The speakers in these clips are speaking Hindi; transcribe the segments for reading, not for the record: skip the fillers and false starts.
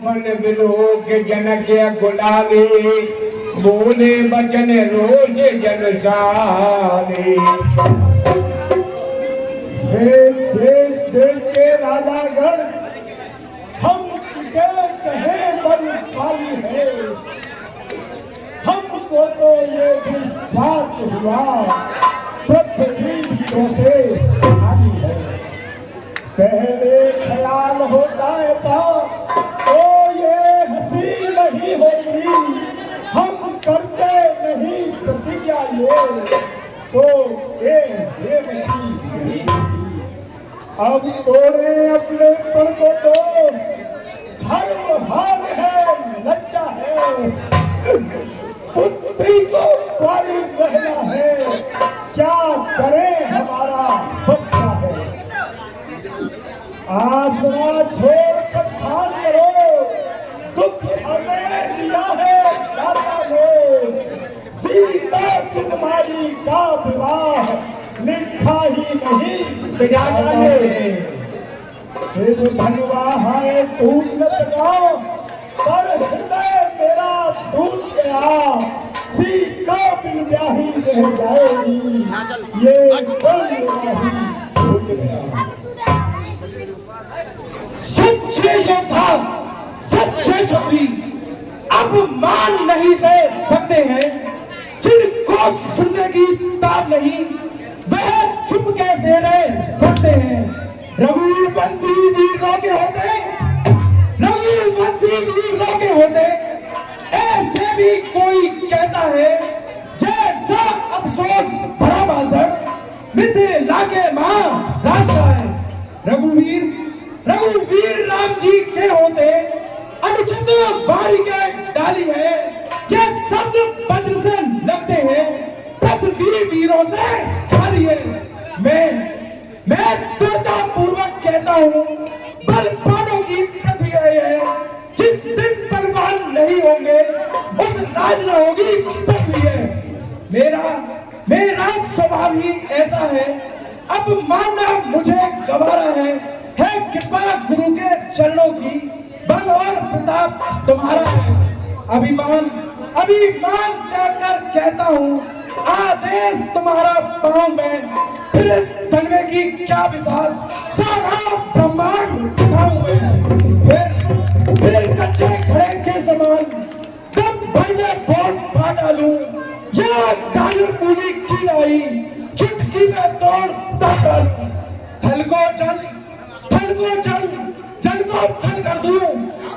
फन बिलो के जनक गुलाबी बोले बचन रोज जनसारी। हे देश देश के राजागण, हम कहे बलशाली है, हमको तो ये विश्वास हुआ पृथ्वी से खाली है। पहले ख्याल होता ऐसा तो ये हंसी नहीं होती, हम करते नहीं प्रतिज्ञा ये तो ये मशीन। अब तोड़े अपने पर को तो धर्म हाल है, लज्जा है, पुत्री को कुंवारी रहना है, क्या करें हमारा बस का है। आसरा छोड़ प्रस्थान करो, दुख हमें दिया है दाता ने, सीता सुकुमारी का विवाह लिखा ही नहीं विधाता ने। सिर धनवा है टूट न सका, पर हृदय मेरा टूट गया, सीता बिन ब्याही रह जाएगी, ये छूट गया। सच्चे योद्धा, सच्चे छत्री अब मान नहीं सह सकते हैं, जिनको सुनने की ताब नहीं वह चुप कैसे रह सकते हैं। रघुवंशी वीर रोके होते, रघुवंशी वीर रोके होते, ऐसे भी कोई कहता है जैसा अफसोस भरा भाषण मिथिला के महाराज का है। रघुवीर राम जी के होते अनुचित वाणी के डाली है, ये शब्द वज्र से लगते हैं, पृथ्वी वीरों से खाली है। मैं दृढ़ता पूर्वक कहता हूँ, बलवानों की पृथ्वी है, जिस दिन बलवान नहीं होंगे उस राज न होगी पृथ्वी है। मेरा स्वभाव ही ऐसा है, अब मानना मुझे गवारा है कृपा गुरु के चरणों की, बल और प्रताप तुम्हारा है। अभिमान त्यागकर कहता हूँ, आदेश तुम्हारा पाँव में, फिर इस तनवे की क्या विशाल सारा ब्रह्मांड उठाऊं मैं। फिर कच्चे घड़े के समान दम भर में बोट पा डालूं, या काजल पूरी की लाई चुटकी में तोड़ डालूं। थल को जल को थल कर दूं,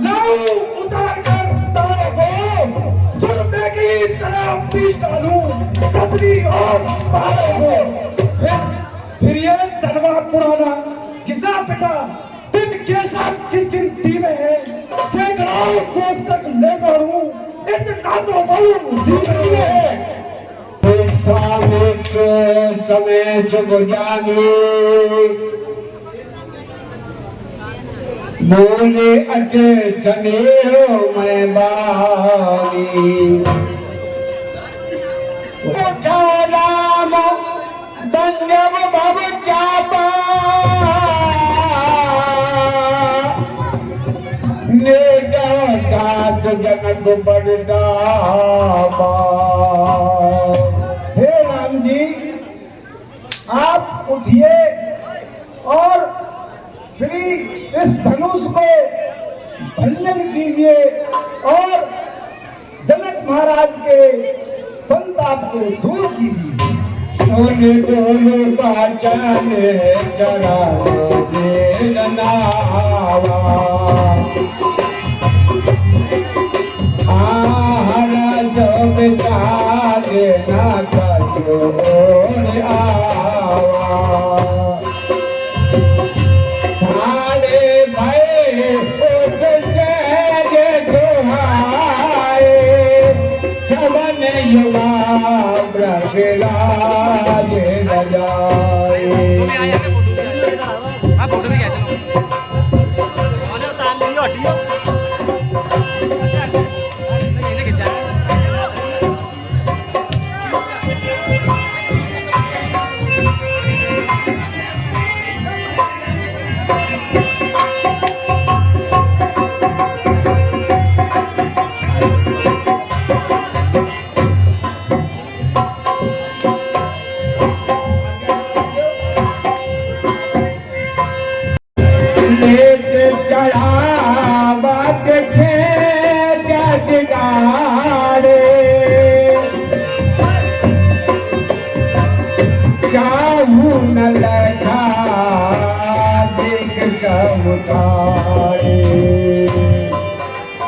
लाऊं उतार कर तारों को, जुल्मे की तरह पीस डालूं पृथ्वी और पहाड़ों को। फिर ये तलवा पुराना घिसा पिटा दिन के साथ किस गिनती में है, सैकड़ों कोस तक ले दौड़ूं, इतना तो बोलूं नींद में है। समय शुभ जानी बोले अटे चने हो मैं बानी, राम बंजब भव चापा ने जात जनक बड़दाबा। हे राम जी, आप उठिए और श्री इस धनुष को भंजन कीजिए और जनक महाराज के संताप को दूर कीजिए। सोने डोले पहचान चरणों से नावा, आहारा जो बिता देना कचोर आवा। उठाए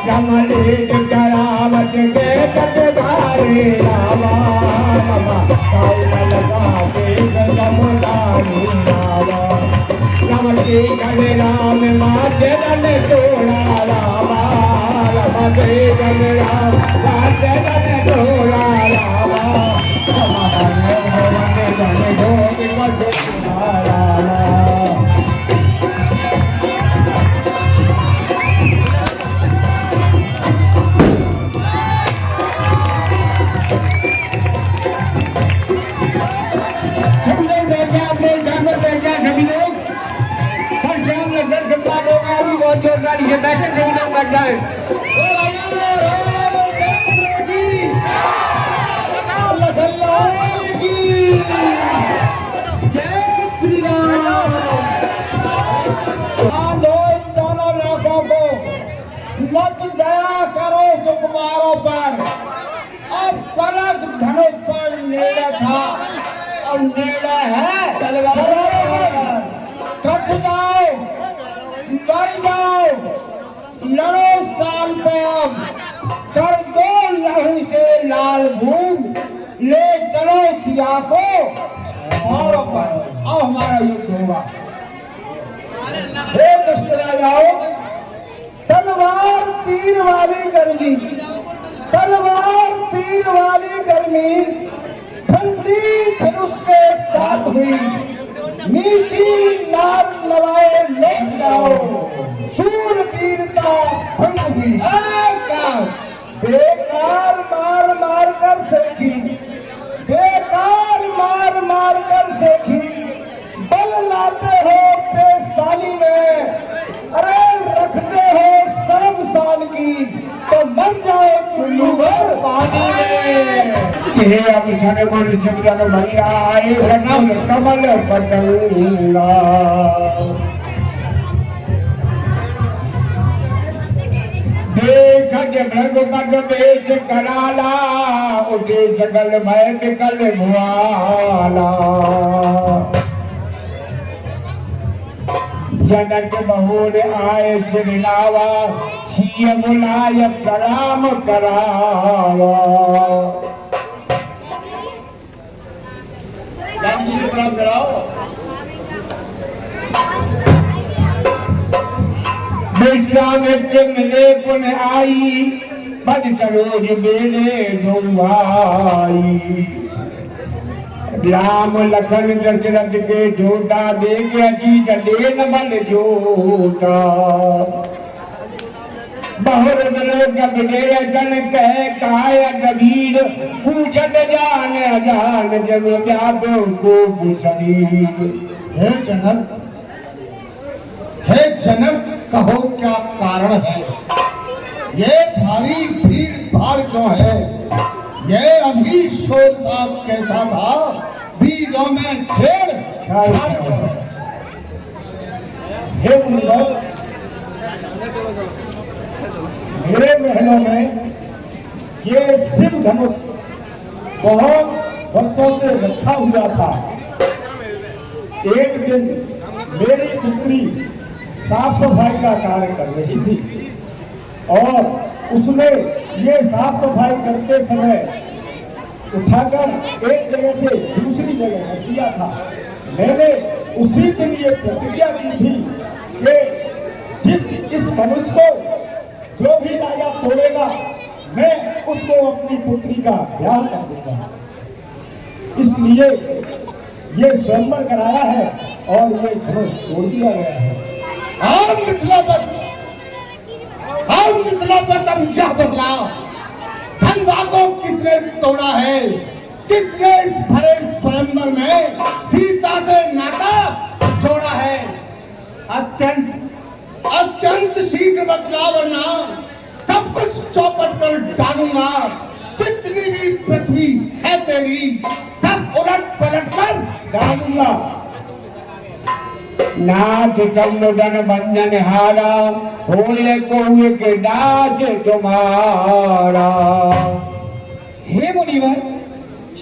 जमलेश करावत के कटधारे रामा रामा काल लगा के जमुदारी रामा राम के गले राम माते दल तोड़ा रामा रामा के गले राम माते दल तोड़ा रामा रामा बने भवन जन भोग को रामा गाड़ी के बैठे सभी लोग बैठ जाए जय श्री राम। दोनों लोगों को मत दया करो सुकुमारों पर। अब पलक धनुष पर नेड़ा था और नेड़ा है कट जाओ कर जाओ लड़ो साल पे अब कर दो लहू से लाल भूम ले चलो सिया को और अब हमारा युद्ध होगा। हे दुष्ट जाओ तलवार तीर वाली गर्मी तलवार तीर वाली गर्मी ठंडी धनुष के साथ हुई नीची लाल नवाए ले जाओ सूर वीरता भंग हुई। बेकार मार मार कर सेखी बेकार मार मार कर सेखी बल लाते हो पेशानी में अरे रखते हो शर्म शान की तो मर जाओ चुल्लू भर पानी में। हे अब छने मन सिमरन मंगाए रनम कमल पटंगा देख जग पग बेच कराला उठे सकल भय निकल भुआला जनक बहुर आए सिरनावा सिय बुलाय प्रणाम करावा विश्वामित्र मिले पुन आई बद सरोज बेले भाई राम लखन दशरथ के झूठा दे के अजीत लेन बल झूठा बहुर लोग जन कह काय कबीर पूछत जान अजान जब जाबो को शरीर। हे जनक कहो क्या कारण है ये भारी भीड़ भाड़ क्यों है ये अभी शोर साहब कैसा था वीरों में छेड़ हे मुनिवर मेरे महलों में ये शिव धनुष बहुत वर्षों से रखा हुआ था। एक दिन मेरी पुत्री साफ सफाई का कार्य कर रही थी और उसने ये साफ सफाई करते समय उठाकर एक जगह से दूसरी जगह रख दिया था। मैंने उसी दिन ये प्रतिज्ञा की थी कि जिस इस धनुष को जो भी राजा तोड़ेगा मैं उसको अपनी पुत्री का ब्याह कर दूंगा। इसलिए ये स्वयंवर कराया है और ये धनुष तोड़ दिया गया है। और मिथिलापत अब यह बदलाव धनवा को किसने तोड़ा है किसने इस भरे स्वयंवर में सीता से नाता जोड़ा है। अत्यंत शीघ्र बदलाव वरना सब कुछ चौपट कर डालूंगा। जितनी भी पृथ्वी है तेरी सब उलट पलट कर डालूंगा। नाथ कमुदन बंधन हारा होए कोए के दास तुम्हारा। हे मुनिवर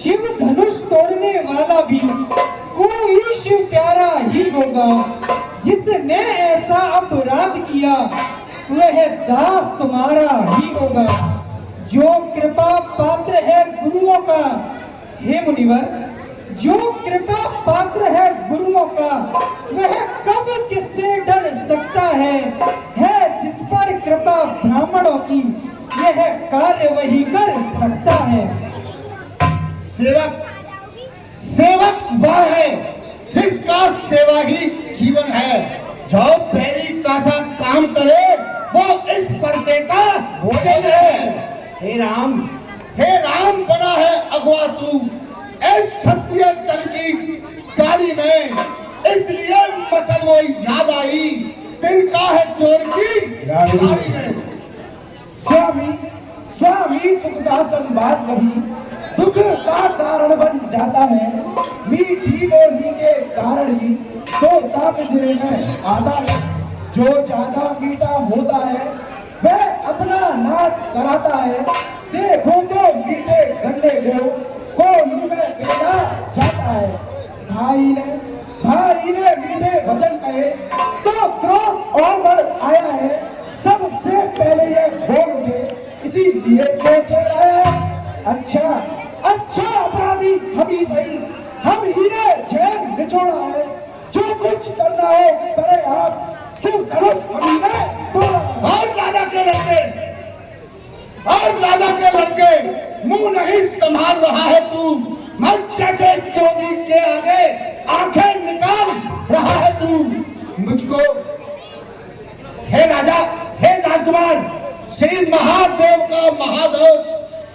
शिव धनुष तोड़ने वाला भी कोई शिव प्यारा ही होगा जिसने ऐसा अपराध किया वह दास तुम्हारा ही होगा। जो कृपा पात्र है गुरुओं का, हे मुनिवर, जो कृपा पात्र है गुरुओं का, वह कब किससे डर सकता है जिस पर कृपा ब्राह्मणों की, यह कार्य वही कर सकता है। सेवक सेवक वह है जिसका सेवा ही जीवन है। जो पैरी का सा काम करे वो इस परसे का भोजन है। हे राम बना है अगवा तू इस क्षत्रिय दल की गाड़ी में, इसलिए मसल वो याद आई तिनका है चोर की गाड़ी में। स्वामी सुखदासन बात कभी दुख का कारण बन जाता है। मीठी बोली के कारण ही तो तापजरे में आता है। जो ज्यादा मीठा होता है वह अपना नाश कराता है। देखो तो मीठे गन्ने को कोली में गिरा जाता है। भाई ने मीठे वचन कहे तो क्रोध और बढ़ आया है। सबसे पहले ये बोल उठे, इसीलिए चौंके रहे। अच्छा अपराधी हम ही सही, हम ही ने जेल निचोड़ा है। जो कुछ करना हो करे आप, सिर्फ धनुष हम ही ने तोड़ा। और राजा के लड़के मुंह नहीं संभाल रहा है तू। मत जैसे क्रोधी के आगे आंखें निकाल रहा है तू। मुझको हे राजा, हे राजकुमार, श्री महादेव का महादेव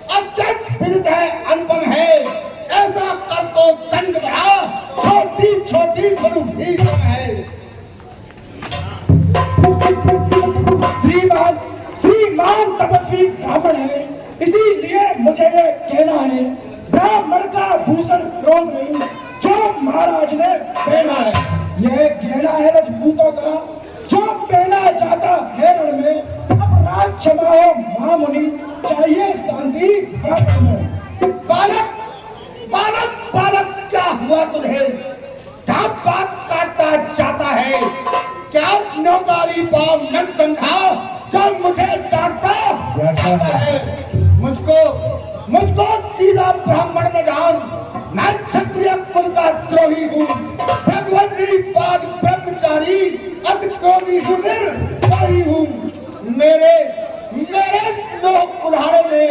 अत्यंत विदित है, अनुपम है। ऐसा कर को दंड बढ़ा, छोटी गुरु भी सम है। श्रीमान तपस्वी ब्राह्मण है, इसीलिए मुझे ये कहना है। ब्राह्मण का भूषण क्रोध नहीं, जो महाराज ने पहना है। यह गहना है राजपूतों का, जो पहना जाता है रण में। अपराध क्षमा हो महामुनि, चाहिए शांति प्राप्त में। बालक क्या हुआ तुझे? क्या बात काटता जाता है? क्या नौकारी पाव न समझा जो मुझे डांटता है? मुझको सीधा ब्राह्मण न जान। मैं क्षत्रिय कुल का द्रोही हूँ, भगवती पाद ब्रह्मचारी, अति क्रोधी हूँ, निर्दयी हूँ। मेरे लोक कुल्हाड़ों ने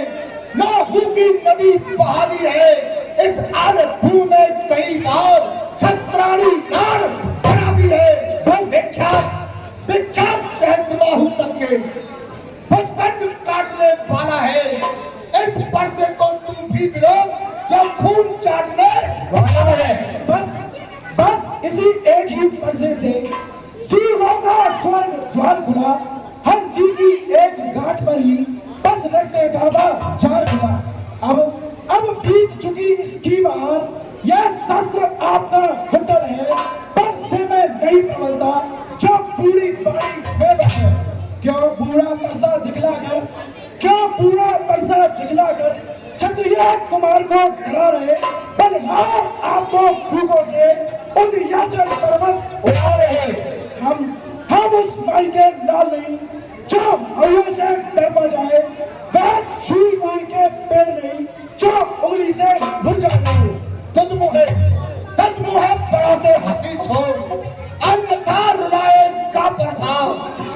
लहू की नदी बहा दी है। इस आरभू में कई बार छत्राणी नाड़ बना दी है। बस विख्यात सहस्त्रबाहु तक के भुजदंड काटने वाला है। इस परसे को तू भी विरोध जो खून चाटने वाला है। बस इसी एक ही परसे से सूरों का स्वर्ग द्वार खुला। हल्दी की एक गांठ पर ही बस रखने का बाजार खुला। अब बीत चुकी इसकी बहार। यह शस्त्र आपका होटल है, परसे में नहीं प्रबलता जो पूरी बारी में बैठे। क्यों बूढ़ा परसा दिखलाकर क्षत्रिय कुमार को डरा रहे। बलहार आपको फूकों से उदयाचल पर्वत उड़ा रहे। हम उस माई के लाल नहीं जो हवा से डरपा जाए। वह छुई माई के पेड़ नहीं जो उंगली से मुरझा जाए। तत्मुहे बड़ा से हंसी छोड़, अन्यथा रुलाए का पैसा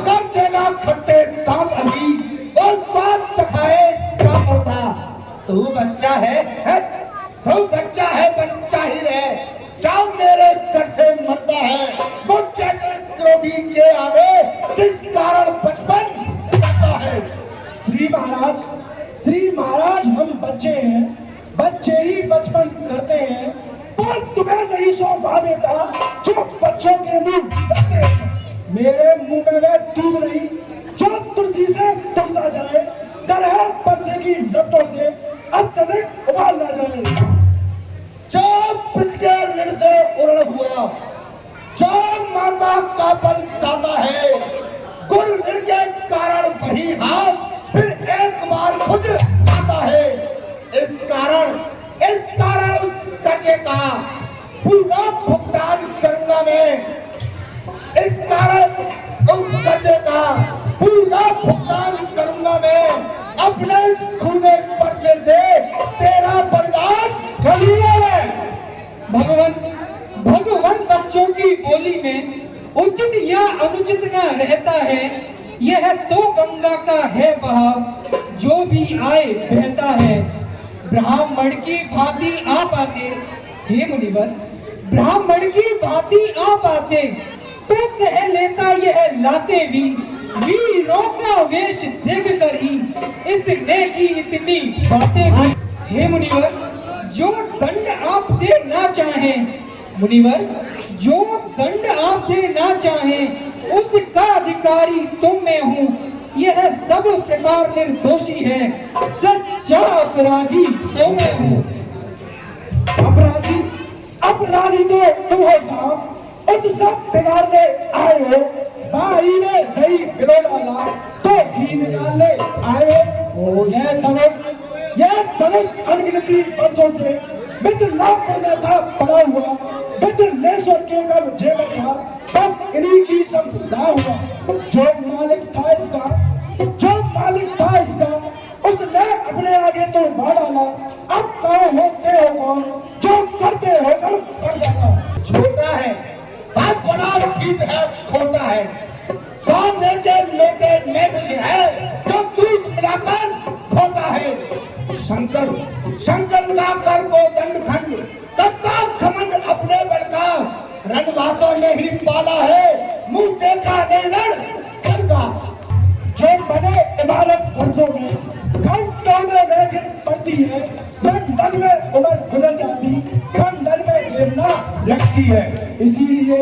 कर देगा खट्टे दांत अभी, और स्वाद चखाए का पड़ता। तू बच्चा है बच्चा ही रहे। क्या मेरे घर से मरता है? मुझ जैसे क्रोधी के आगे किस कारण बचपन करता है? श्री महाराज हम बच्चे हैं, बच्चे ही बचपन करते हैं। पर तुम्हें नहीं सौंपा देता जो बच्चों के मुंह करते हैं। मेरे मुंह में वह दूध नहीं जो तुलसी से तुलसा जाए। डर है परसे की लपटों से अत्यधिक उबाल ना जाए। जो पृथ्वी ऋण से उड़ हुआ, जो माता का बल दाता है, गुरु ऋण के कारण वही हाथ फिर एक बार खुद आता है। इस कारण उस कर्जे का पूरा भुगतान करूंगा मैं। इस कारण उस कर्जे का पूरा भुगतान करूंगा मैं अपने इस खूने पर्चे से। तेरा बलिदान कलिया में भगवान बच्चों की बोली में उचित या अनुचित न रहता है। यह तो गंगा का है बहाव, जो भी आए बहता है। ब्राह्मण की भांति आप आते, हे मुनिवर, ब्राह्मण की भांति आप आते तो सह लेता यह लाते भी। वीरों का वेश देख कर ही इसने की इतनी बातें भी। हे मुनिवर, जो दंड आप देना चाहें, मुनिवर, जो दंड आप देना चाहें उसका अधिकारी तो मैं हूँ। यह सब प्रकार निर्दोषी है, सच्चा अपराधी तो मैं हूँ। अपराधी तो तुम हो साहब, और सब बिगाड़ने आए हो। भाई ने दही पिलो डाला तो घी निकालने आए हो। यह धनुष अनगिनती वर्षों से मिथिलापुर में था पड़ा हुआ। मिथिलेश्वर के कब जेब में था, बस इन्हीं की संस्था हुआ। जो मालिक था इसका उसने अपने आगे तो मार डाला। अब कौन होते हो कौन, जो करते हो कर पड़ जाना। छोटा है बात बड़ा, ठीक है खोटा है। सामने के लोटे में भी है जो दूध मिलाकर खोटा है। शंकर का कर को दंड खंड, तब का घमंड अपने बल का। रणवासों ने ही पाला है, मुंह देखा नहीं रण स्थल का। जो बने इमारत वर्षों में, घंटों में वेग पड़ती है। मंडल में उम्र गुजर जाती, मंडल में गिरना लगती है। इसीलिए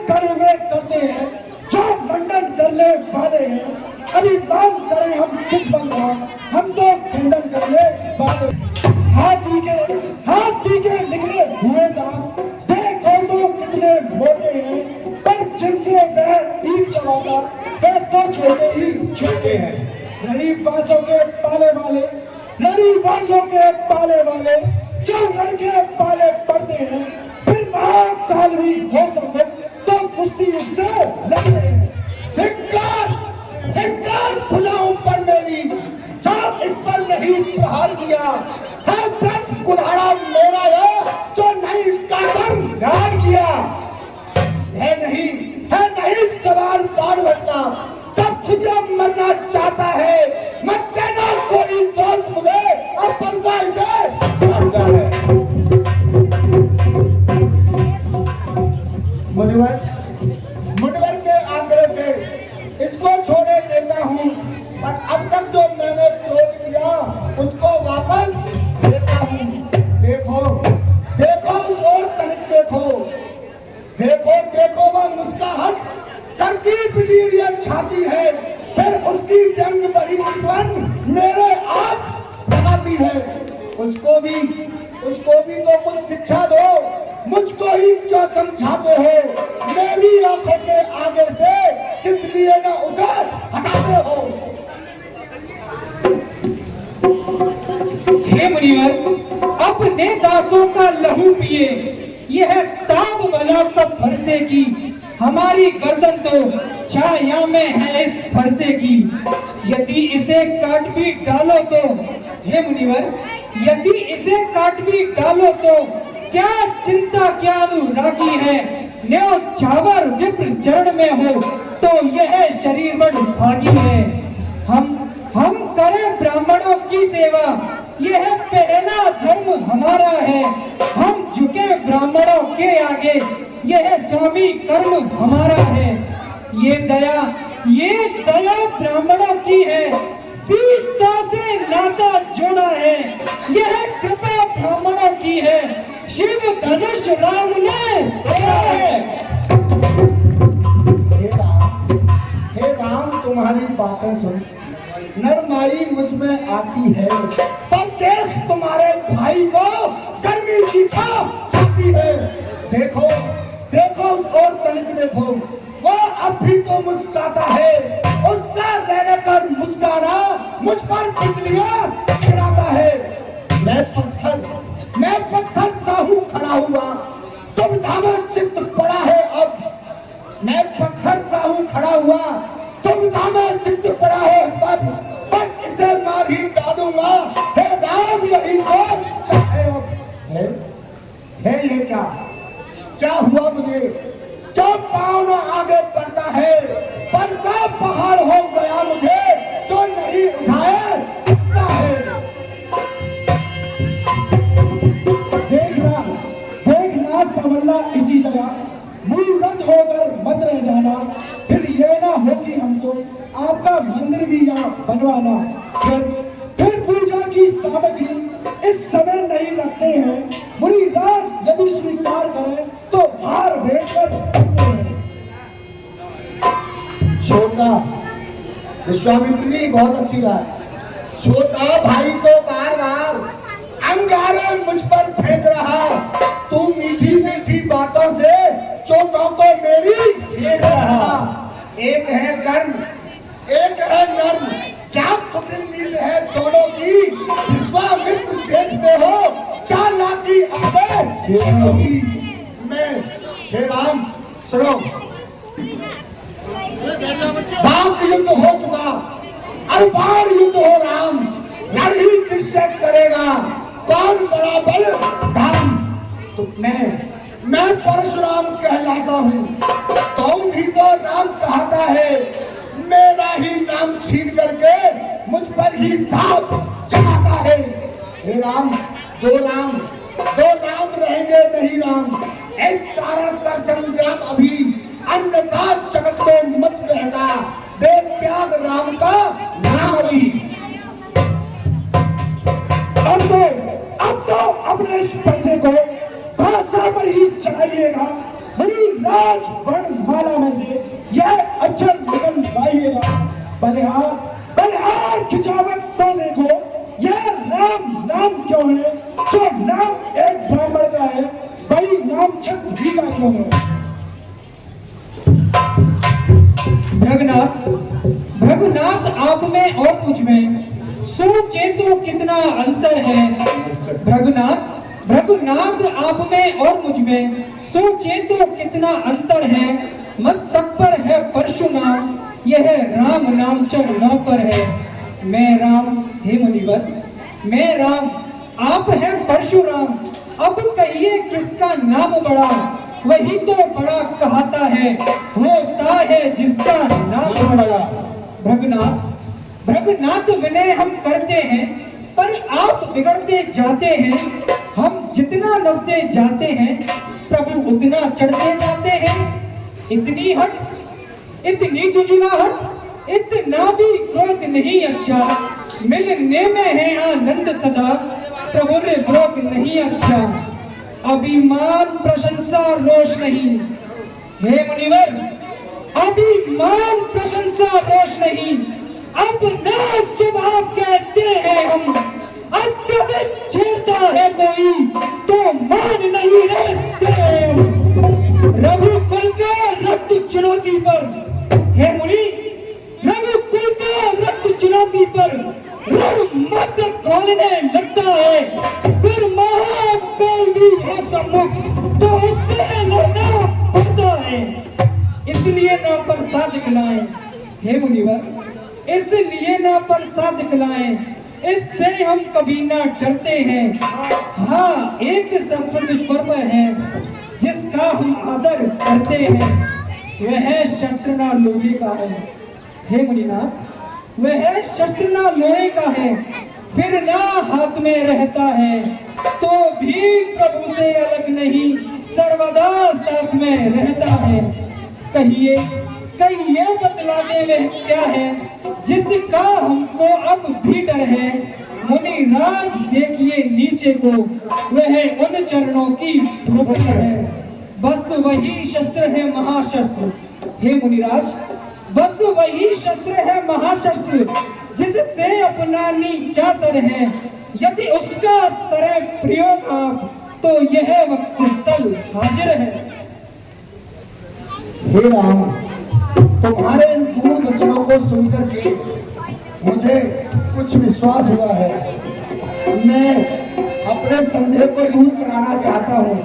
कर्म वे करते हैं जो मंडन करने वाले हैं। अभी बात करें हम किस बल का, हम तो खंडन करने वाले। हाथी के निकले हुए दांत देखो तो कितने मोटे हैं, पर जिनसे वह ईख चबाता वे तो छोटे ही छोटे हैं। रणवासों के पाले वाले जो रण के पाले पड़ते हैं, फिर महाकाल भी हो सके तो कुश्ती उससे लड़ रहे हैं। धिक्कार भुलाऊं पर मेरी, जब इस पर नहीं प्रहार किया है। वृक्ष कुल्हाड़ा मेरा है जो नहीं इसका सर गाड़ किया है। नहीं सवाल बाल भटका, जब खुद मरना चाहता है। मत देना कोई दोस्त मुझे, और परजा इसे भागता है। मुनिवर के आग्रह से इसको छोड़े देता हूँ, और अब तक जो मैंने क्रोध किया उसको वापस देता हूँ। देखो उस ओर तनिक देखो वह मुस्कुराहट करती बिदीड़िया छाती है। फिर उसकी व्यंग भरी चितवन मेरे आँख लगाती है। उसको भी तो कुछ शिक्षा दो, मुझको ही क्यों समझाते हो। मेरी आंखों के आगे से किस लिए ना उसे हटाते हो। हे मुनिवर, अपने दासों का लहू पिए। यह ताप बना कब फरसे की, हमारी गर्दन तो छाया में है इस फरसे की। यदि इसे काट भी डालो तो, हे मुनिवर, यदि इसे काट भी डालो तो क्या चिंता क्या अनुरागी है। न्यो छावर विप्र चरण में हो तो यह शरीर बड़ भागी है। हम करें ब्राह्मणों की सेवा, यह पहला धर्म हमारा है। हम झुके ब्राह्मणों के आगे, यह स्वामी कर्म हमारा है। ये दया ब्राह्मणों की है, सीता से नाता जोड़ा है। यह कृपा ब्राह्मणों की है, शिव धनुष राम ने तोड़ा है। हे राम तुम्हारी बातें सुन नरमाई मुझ में आती है, पर देख तुम्हारे भाई को गर्मी की छाप छाती है। देखो उस ओर तनिक देखो, वो अब भी तो मुस्कुराता है। उसका रहकर मुस्कुराना मुझ पर बिजलियां गिराता है। मैं पत्थर साहू खड़ा हुआ, तुम धामा चित्त पड़ा है। अब मैं पत्थर सा हूं खड़ा हुआ, तुम दाना चित्त पड़ा है पर बस इसे मार ही डालूंगा। हे राम यही सोच है ये क्या हुआ मुझे? क्यों पाँव न आगे बढ़ता है? बरसा पहाड़ हो गया मुझे, जो नहीं उठाए उठता है। देखना समझना इसी जगह, मूर्त होकर मत रह जाना, फिर ये ना हो कि हमको आपका मंदिर भी यहाँ बनवाना। फिर पूजा की सामग्री इस समय नहीं रखते हैं, मुनिराज यदि स्वीकार करें तो हार भेंट कर सकते हैं। छोटा विश्वामित्र जी, बहुत अच्छी बात। छोटा भाई तो बार बार अंगारे मुझ पर फेंक रहा, तू मीठी मीठी बातों से चोटों को मेरी फेंक रहा। एक है गर्म, एक है नर्म, क्या तुलनीय है दोनों की? विश्वामित्र देखते हो चालाकी अपने चेलों की। मैं हे राम सुनो, बात युद्ध हो चुका, अब बार युद्ध हो राम, लड़ ही निश्चय करेगा कौन बड़ा बल धाम। तो मैं परशुराम कहलाता हूँ, तुम भी तो राम कहता है, मेरा ही नाम छीन करके मुझ पर ही दाव जमाता है। हे राम, दो राम रहेंगे नहीं राम, इस कारण का संग्राम अभी, अन्यथा जगत को मत कहता, दे त्याग राम का नाम अभी। अब तो अपने इस पैसे को भाषा पर ही चलाइएगा, मेरी राजवर्ण माला में से यह अक्षर निकल पाइएगा। बलिहार खिंचावट तो देखो, यह राम नाम क्यों है? जो नाम एक ब्राह्मण का है, वही नाम क्षत्रिय का क्यों है? भृगुनाथ आप में और मुझ में सोचे तो कितना अंतर है। भृगुनाथ आप में और मुझ में सोचे तो कितना अंतर है। मस्तक पर है परशुनाम, यह राम नाम चरणों पर है। मैं राम, हे मुनिवर मैं राम, आप हैं परशुराम, अब कहिए किसका नाम बड़ा? वही तो बड़ा कहता है, होता है जिसका नाम बड़ा। भृगुनाथ विनय हम करते हैं, पर आप बिगड़ते जाते हैं। हम जितना नवते जाते हैं, प्रभु उतना चढ़ते जाते हैं। इतनी हट, इतनी जुझुलाहट, इतना भी क्रोध नहीं अच्छा। मिलने में है आनंद सदा, प्रभु रे क्रोध नहीं अच्छा। अभिमान प्रशंसा रोष नहीं, हे मुनिवर अभिमान प्रशंसा रोष नहीं। अपना स्वभाव कहते हैं हम, अत्यधिक छेड़ता है कोई तो मान नहीं रहते हम। रघुकुल का रक्त चुनौती पर, हे मुनि रघुकुल का रक्त चुनौती पर रण मत खोलने लगता है। फिर महाकाल भी है सम्मुख तो उससे लड़ना पड़ता है। इसलिए ना प्रसाद दिखलाएं, हे मुनिवर इसलिए ना प्रसाद दिखलाएं, इससे हम कभी ना डरते हैं। हाँ, एक शाश्वत ईश्वर है जिसका हम आदर करते हैं, वह शस्त्र ना लोहे का है। हे मुनिनाथ वह शस्त्र ना लोहे का है, फिर ना हाथ में रहता है, तो भी प्रभु से अलग नहीं, सर्वदा साथ में रहता है। कहिए बतलाने में क्या है, जिसका हमको अब भी डर है। मुनिराज देखिए नीचे को, वह उन चरणों की ठोकर है। बस वही शस्त्र है महाशस्त्र, हे मुनिराज बस वही शस्त्र है महाशस्त्र, जिससे अपना नीचा सर है। यदि उसका करे प्रयोग आप, तो यह वक्षस्थल हाजिर है। हे राम, तुम्हारे इन पूर्ण वचनों को सुनकर के मुझे कुछ विश्वास हुआ है। मैं अपने संदेह को दूर कराना चाहता हूँ।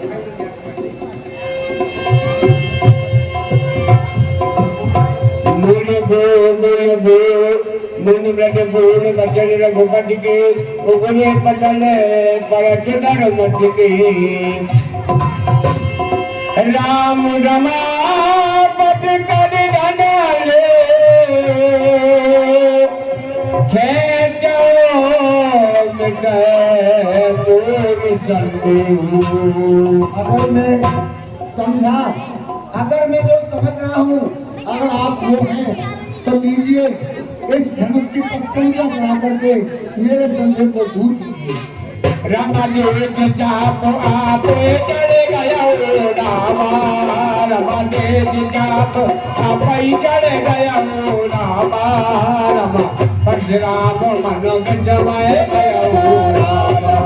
के बोल बच्चे रघुपति के उगले पतल पर चुनर मत के राम रमापत कर डाले खेचो अगर मैं समझा, अगर मैं जो समझ रहा हूँ, अगर आप वो हैं तो लीजिए इस धनुष की पत्तन का चढ़ा करके मेरे संदेह को दूर कीजिए। रामा देव के चाप आप चढ़े गया रामा रमा देव के चाप आप ही चढ़े गया रामा रमा परशुराम मन में जमाए गया रामा